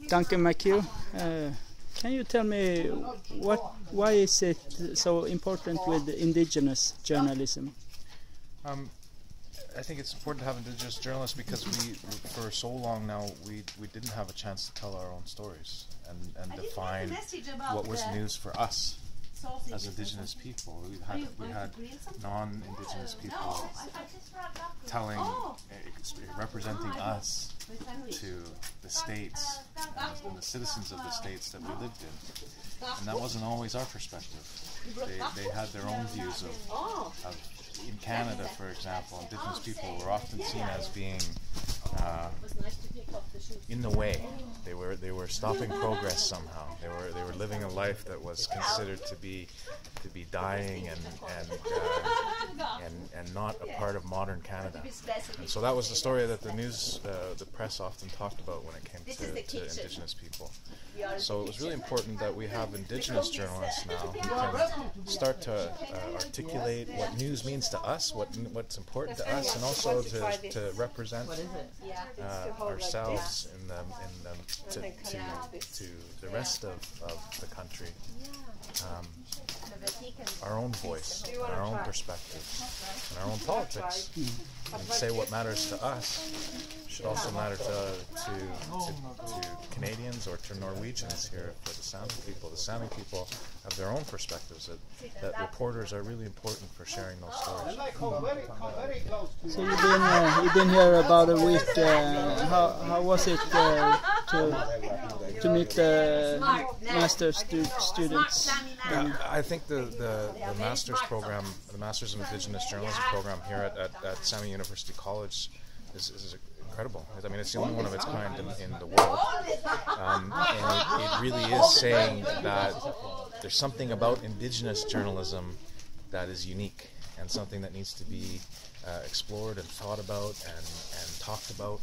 Duncan McCue, can you tell me why is it so important with Indigenous journalism? I think it's important to have Indigenous journalists because for so long now, we didn't have a chance to tell our own stories and define what was news for us as Indigenous people. We had non-Indigenous people telling, representing us to the states and the citizens of the states that we lived in, and that wasn't always our perspective. They had their own views of in Canada, for example, Indigenous people were often seen as being in the way. They were stopping progress somehow. They were living a life that was considered to be dying and not a part of modern Canada. And so that was the story that the press often talked about when it came to Indigenous people. So it was really important that we have Indigenous journalists now who can start to articulate what news means to us, what's important to us, and also to represent ourselves to the rest of the country. Our own voice, and our own perspective, and our own politics, and say what matters to us should also matter to Canadians or to Norwegians here for the Sámi people. The Sámi people have their own perspectives that reporters are really important for sharing those stories. So you've been here about a week. How was it to meet the master's students? I think the master's program, the Masters in Indigenous Journalism program here at Sámi University College is incredible. I mean, it's the only one of its kind in the world, and it really is saying that there's something about Indigenous journalism that is unique and something that needs to be explored and thought about and talked about.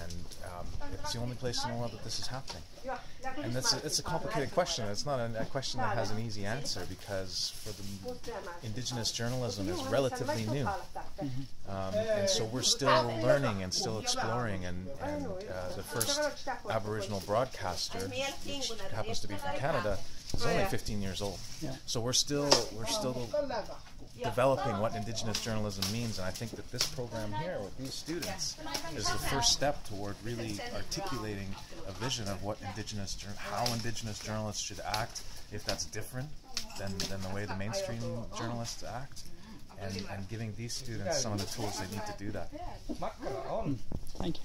And it's the only place in the world that this is happening. And it's a complicated question. It's not a question that has an easy answer, because for the Indigenous journalism is relatively new. And so we're still learning and still exploring. And the first Aboriginal broadcaster, which happens to be from Canada, is only 15 years old. So we're still developing what Indigenous journalism means, and I think that this program here with these students is the first step toward really articulating a vision of what how Indigenous journalists should act, if that's different than the way the mainstream journalists act, and giving these students some of the tools they need to do that. Thank you.